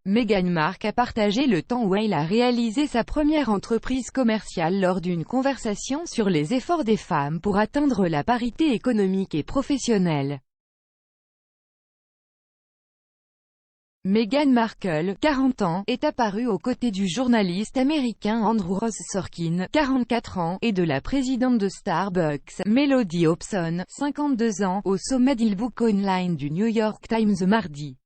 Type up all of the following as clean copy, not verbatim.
Meghan Markle a partagé le temps où elle a réalisé sa première entreprise commerciale lors d'une conversation sur les efforts des femmes pour atteindre la parité économique et professionnelle. Meghan Markle, 40 ans, est apparue aux côtés du journaliste américain Andrew Ross Sorkin, 44 ans, et de la présidente de Starbucks, Melody Hobson, 52 ans, au sommet d'E-Book Online du New York Times mardi.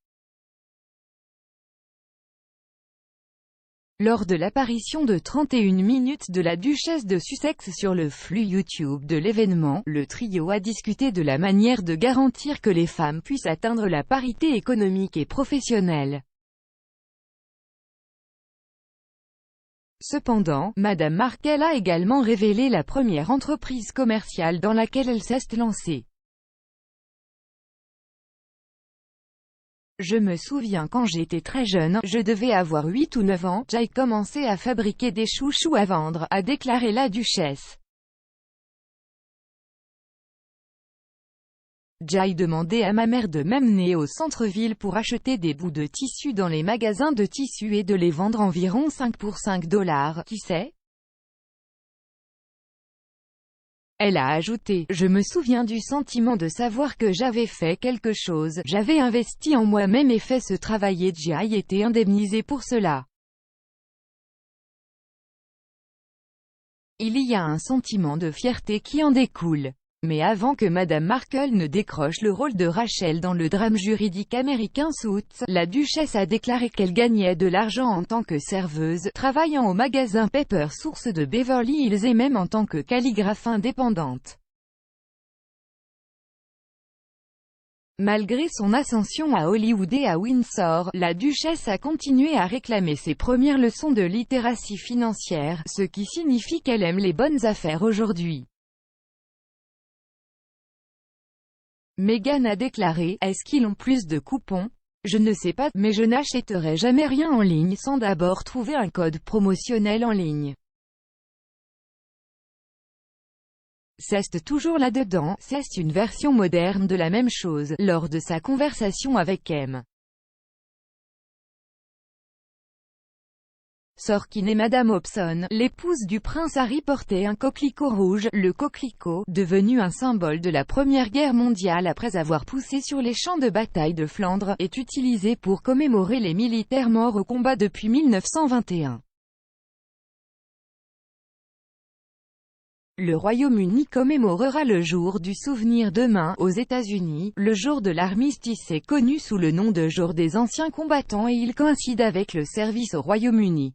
Lors de l'apparition de 31 minutes de la duchesse de Sussex sur le flux YouTube de l'événement, le trio a discuté de la manière de garantir que les femmes puissent atteindre la parité économique et professionnelle. Cependant, Madame Markle a également révélé la première entreprise commerciale dans laquelle elle s'est lancée. Je me souviens quand j'étais très jeune, je devais avoir 8 ou 9 ans, j'ai commencé à fabriquer des chouchous à vendre, a déclaré la duchesse. J'ai demandé à ma mère de m'amener au centre-ville pour acheter des bouts de tissu dans les magasins de tissus et de les vendre environ 5 pour $5, qui sait? Elle a ajouté, « Je me souviens du sentiment de savoir que j'avais fait quelque chose, j'avais investi en moi-même et fait ce travail et j'ai été indemnisée pour cela. Il y a un sentiment de fierté qui en découle. » Mais avant que Madame Markle ne décroche le rôle de Rachel dans le drame juridique américain Suits, la duchesse a déclaré qu'elle gagnait de l'argent en tant que serveuse, travaillant au magasin Pepper Source de Beverly Hills et même en tant que calligraphe indépendante. Malgré son ascension à Hollywood et à Windsor, la duchesse a continué à réclamer ses premières leçons de littératie financière, ce qui signifie qu'elle aime les bonnes affaires aujourd'hui. Meghan a déclaré, « Est-ce qu'ils ont plus de coupons? Je ne sais pas, mais je n'achèterai jamais rien en ligne sans d'abord trouver un code promotionnel en ligne. C'est toujours là-dedans, c'est une version moderne de la même chose. » Lors de sa conversation avec M. Sorkin et Madame Hobson, l'épouse du prince Harry portait un coquelicot rouge, le coquelicot, devenu un symbole de la Première Guerre mondiale après avoir poussé sur les champs de bataille de Flandre, est utilisé pour commémorer les militaires morts au combat depuis 1921. Le Royaume-Uni commémorera le jour du souvenir demain. Aux États-Unis, le jour de l'armistice est connu sous le nom de jour des anciens combattants et il coïncide avec le service au Royaume-Uni.